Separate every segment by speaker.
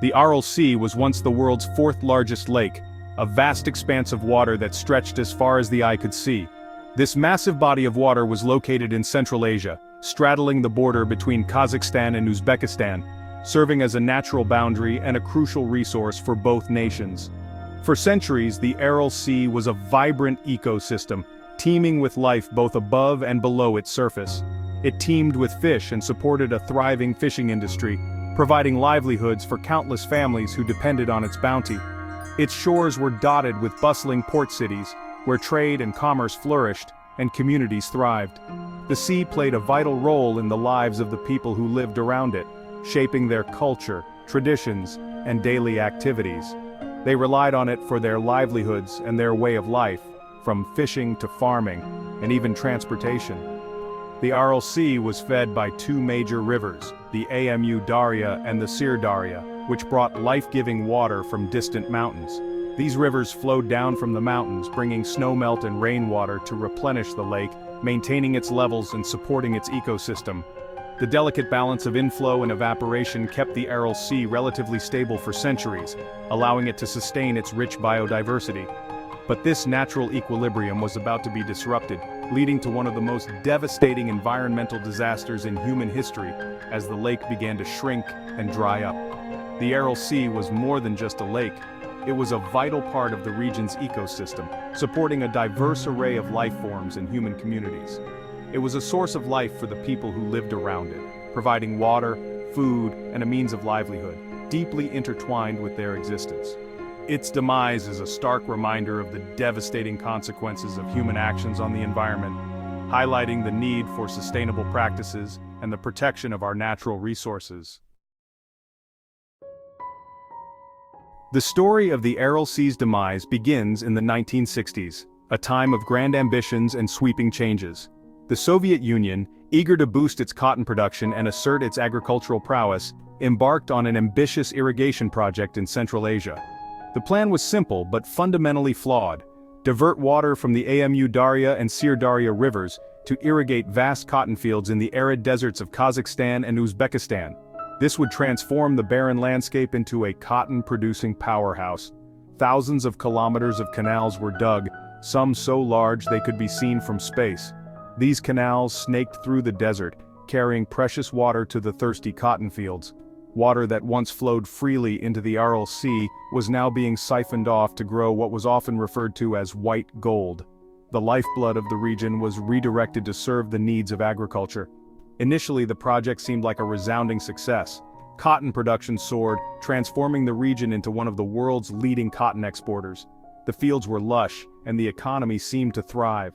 Speaker 1: The Aral Sea was once the world's fourth largest lake, a vast expanse of water that stretched as far as the eye could see. This massive body of water was located in Central Asia, straddling the border between Kazakhstan and Uzbekistan, serving as a natural boundary and a crucial resource for both nations. For centuries, the Aral Sea was a vibrant ecosystem, teeming with life both above and below its surface. It teemed with fish and supported a thriving fishing industry, providing livelihoods for countless families who depended on its bounty. Its shores were dotted with bustling port cities, where trade and commerce flourished, and communities thrived. The sea played a vital role in the lives of the people who lived around it, shaping their culture, traditions, and daily activities. They relied on it for their livelihoods and their way of life, from fishing to farming, and even transportation. The Aral Sea was fed by two major rivers, the Amu Darya and the Darya, which brought life-giving water from distant mountains. These rivers flowed down from the mountains, bringing snowmelt and rainwater to replenish the lake, maintaining its levels and supporting its ecosystem. The delicate balance of inflow and evaporation kept the Aral Sea relatively stable for centuries, allowing it to sustain its rich biodiversity. But this natural equilibrium was about to be disrupted, leading to one of the most devastating environmental disasters in human history, as the lake began to shrink and dry up. The Aral Sea was more than just a lake. It was a vital part of the region's ecosystem, supporting a diverse array of life forms and human communities. It was a source of life for the people who lived around it, providing water, food, and a means of livelihood, deeply intertwined with their existence. Its demise is a stark reminder of the devastating consequences of human actions on the environment, highlighting the need for sustainable practices and the protection of our natural resources. The story of the Aral Sea's demise begins in the 1960s, a time of grand ambitions and sweeping changes. The Soviet Union, eager to boost its cotton production and assert its agricultural prowess, embarked on an ambitious irrigation project in Central Asia. The plan was simple but fundamentally flawed: divert water from the Amu Darya and Darya rivers to irrigate vast cotton fields in the arid deserts of Kazakhstan and Uzbekistan. This would transform the barren landscape into a cotton-producing powerhouse. Thousands of kilometers of canals were dug, some so large they could be seen from space. These canals snaked through the desert, carrying precious water to the thirsty cotton fields. Water that once flowed freely into the Aral Sea was now being siphoned off to grow what was often referred to as white gold. The lifeblood of the region was redirected to serve the needs of agriculture. Initially, the project seemed like a resounding success. Cotton production soared, transforming the region into one of the world's leading cotton exporters. The fields were lush, and the economy seemed to thrive.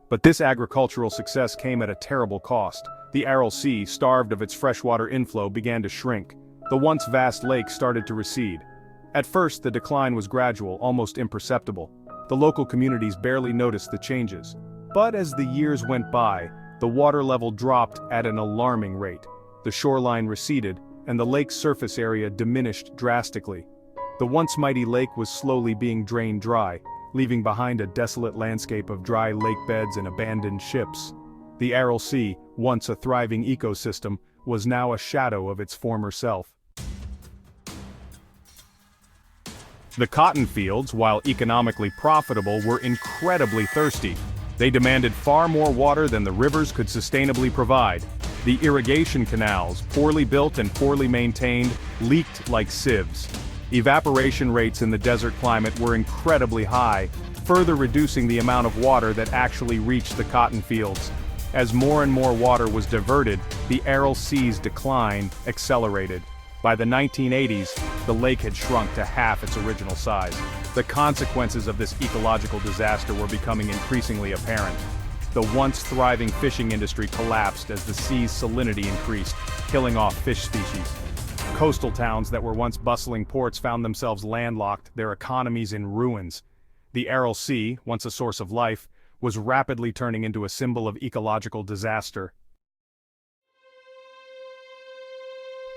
Speaker 1: But this agricultural success came at a terrible cost. The Aral Sea, starved of its freshwater inflow, began to shrink. The once vast lake started to recede. At first, the decline was gradual, almost imperceptible. The local communities barely noticed the changes. But as the years went by, the water level dropped at an alarming rate. The shoreline receded, and the lake's surface area diminished drastically. The once mighty lake was slowly being drained dry, leaving behind a desolate landscape of dry lake beds and abandoned ships. The Aral Sea, once a thriving ecosystem, was now a shadow of its former self. The cotton fields, while economically profitable, were incredibly thirsty. They demanded far more water than the rivers could sustainably provide. The irrigation canals, poorly built and poorly maintained, leaked like sieves. Evaporation rates in the desert climate were incredibly high, further reducing the amount of water that actually reached the cotton fields. As more and more water was diverted, the Aral Sea's decline accelerated. By the 1980s, the lake had shrunk to half its original size. The consequences of this ecological disaster were becoming increasingly apparent. The once thriving fishing industry collapsed as the sea's salinity increased, killing off fish species. Coastal towns that were once bustling ports found themselves landlocked, their economies in ruins. The Aral Sea, once a source of life, was rapidly turning into a symbol of ecological disaster.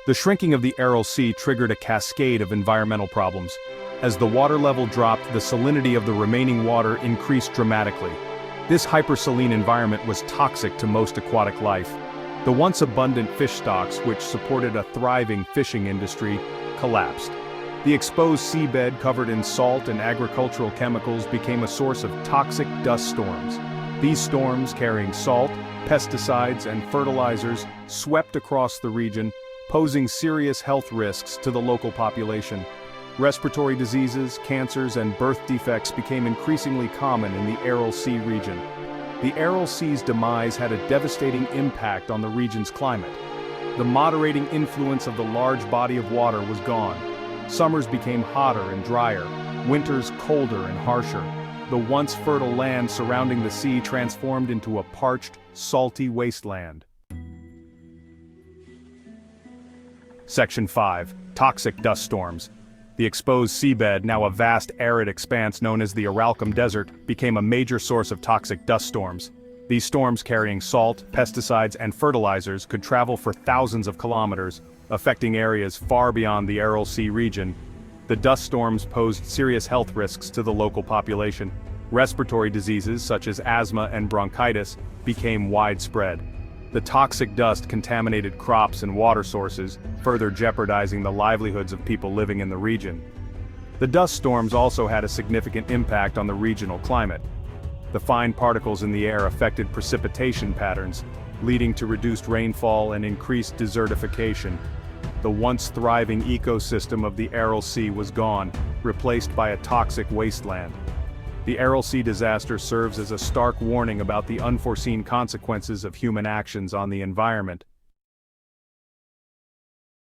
Speaker 1: The shrinking of the Aral Sea triggered a cascade of environmental problems. As the water level dropped, the salinity of the remaining water increased dramatically. This hypersaline environment was toxic to most aquatic life. The once abundant fish stocks, which supported a thriving fishing industry, collapsed. The exposed seabed covered in salt and agricultural chemicals became a source of toxic dust storms. These storms, carrying salt, pesticides, and fertilizers, swept across the region, posing serious health risks to the local population. Respiratory diseases, cancers, and birth defects became increasingly common in the Aral Sea region. The Aral Sea's demise had a devastating impact on the region's climate. The moderating influence of the large body of water was gone. Summers became hotter and drier, winters colder and harsher. The once fertile land surrounding the sea transformed into a parched, salty wasteland. Section 5. Toxic dust storms. The exposed seabed, now a vast arid expanse known as the Aral Desert, became a major source of toxic dust storms. These storms, carrying salt, pesticides, and fertilizers, could travel for thousands of kilometers, affecting areas far beyond the Aral Sea region. The dust storms posed serious health risks to the local population. Respiratory diseases such as asthma and bronchitis became widespread. The toxic dust contaminated crops and water sources, further jeopardizing the livelihoods of people living in the region. The dust storms also had a significant impact on the regional climate. The fine particles in the air affected precipitation patterns, leading to reduced rainfall and increased desertification. The once thriving ecosystem of the Aral Sea was gone, replaced by a toxic wasteland. The Aral Sea disaster serves as a stark warning about the unforeseen consequences of human actions on the environment.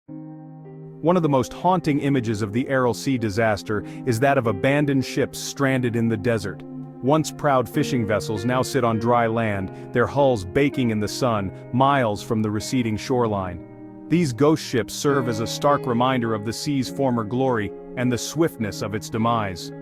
Speaker 1: One of the most haunting images of the Aral Sea disaster is that of abandoned ships stranded in the desert. Once proud fishing vessels now sit on dry land, their hulls baking in the sun, miles from the receding shoreline. These ghost ships serve as a stark reminder of the sea's former glory and the swiftness of its demise.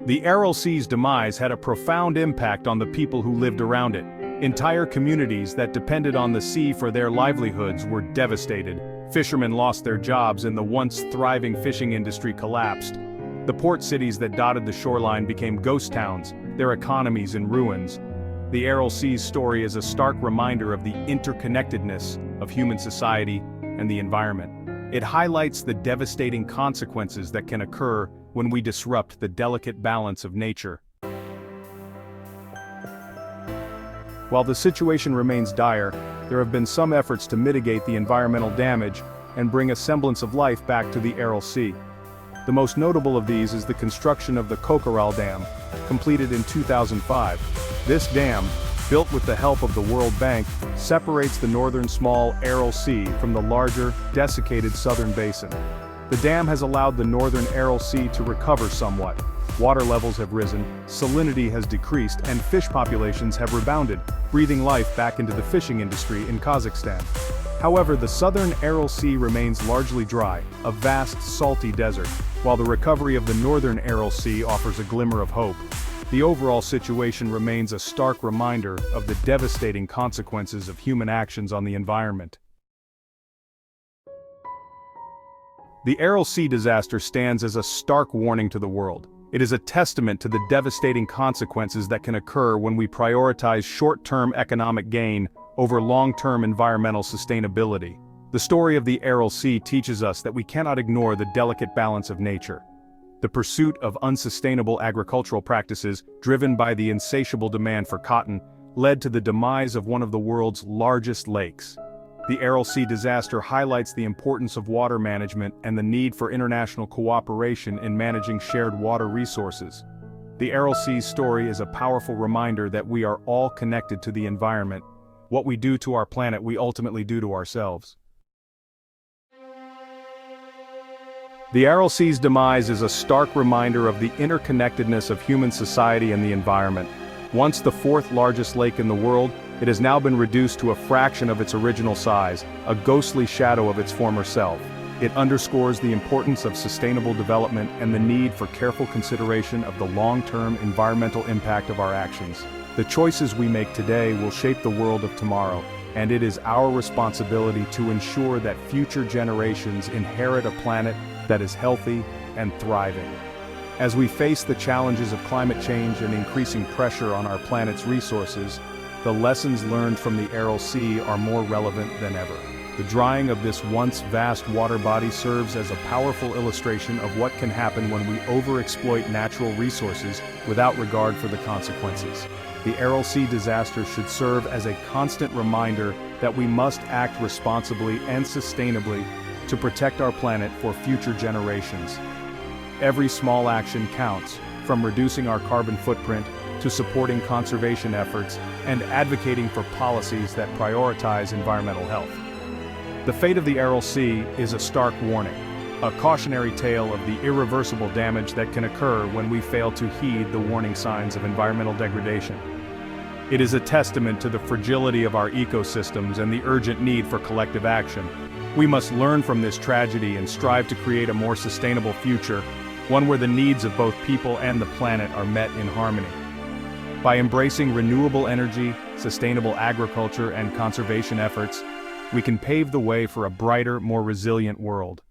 Speaker 1: The Aral Sea's demise had a profound impact on the people who lived around it. Entire communities that depended on the sea for their livelihoods were devastated. Fishermen lost their jobs and the once thriving fishing industry collapsed. The port cities that dotted the shoreline became ghost towns, their economies in ruins. The Aral Sea's story is a stark reminder of the interconnectedness of human society and the environment. It highlights the devastating consequences that can occur when we disrupt the delicate balance of nature. While the situation remains dire, there have been some efforts to mitigate the environmental damage and bring a semblance of life back to the Aral Sea. The most notable of these is the construction of the Kokaral Dam, completed in 2005. This dam, built with the help of the World Bank, separates the northern small Aral Sea from the larger, desiccated southern basin. The dam has allowed the northern Aral Sea to recover somewhat. Water levels have risen, salinity has decreased, and fish populations have rebounded, breathing life back into the fishing industry in Kazakhstan. However, the southern Aral Sea remains largely dry, a vast salty desert, while the recovery of the northern Aral Sea offers a glimmer of hope. The overall situation remains a stark reminder of the devastating consequences of human actions on the environment. The Aral Sea disaster stands as a stark warning to the world. It is a testament to the devastating consequences that can occur when we prioritize short-term economic gain over long-term environmental sustainability. The story of the Aral Sea teaches us that we cannot ignore the delicate balance of nature. The pursuit of unsustainable agricultural practices, driven by the insatiable demand for cotton, led to the demise of one of the world's largest lakes. The Aral Sea disaster highlights the importance of water management and the need for international cooperation in managing shared water resources. The Aral Sea's story is a powerful reminder that we are all connected to the environment. What we do to our planet, we ultimately do to ourselves. The Aral Sea's demise is a stark reminder of the interconnectedness of human society and the environment. Once the fourth largest lake in the world, it has now been reduced to a fraction of its original size, a ghostly shadow of its former self. It underscores the importance of sustainable development and the need for careful consideration of the long-term environmental impact of our actions. The choices we make today will shape the world of tomorrow, and it is our responsibility to ensure that future generations inherit a planet that is healthy and thriving. As we face the challenges of climate change and increasing pressure on our planet's resources, the lessons learned from the Aral Sea are more relevant than ever. The drying of this once vast water body serves as a powerful illustration of what can happen when we overexploit natural resources without regard for the consequences. The Aral Sea disaster should serve as a constant reminder that we must act responsibly and sustainably to protect our planet for future generations. Every small action counts, from reducing our carbon footprint to supporting conservation efforts and advocating for policies that prioritize environmental health. The fate of the Aral Sea is a stark warning, a cautionary tale of the irreversible damage that can occur when we fail to heed the warning signs of environmental degradation. It is a testament to the fragility of our ecosystems and the urgent need for collective action. We must learn from this tragedy and strive to create a more sustainable future, one where the needs of both people and the planet are met in harmony. By embracing renewable energy, sustainable agriculture, and conservation efforts, we can pave the way for a brighter, more resilient world.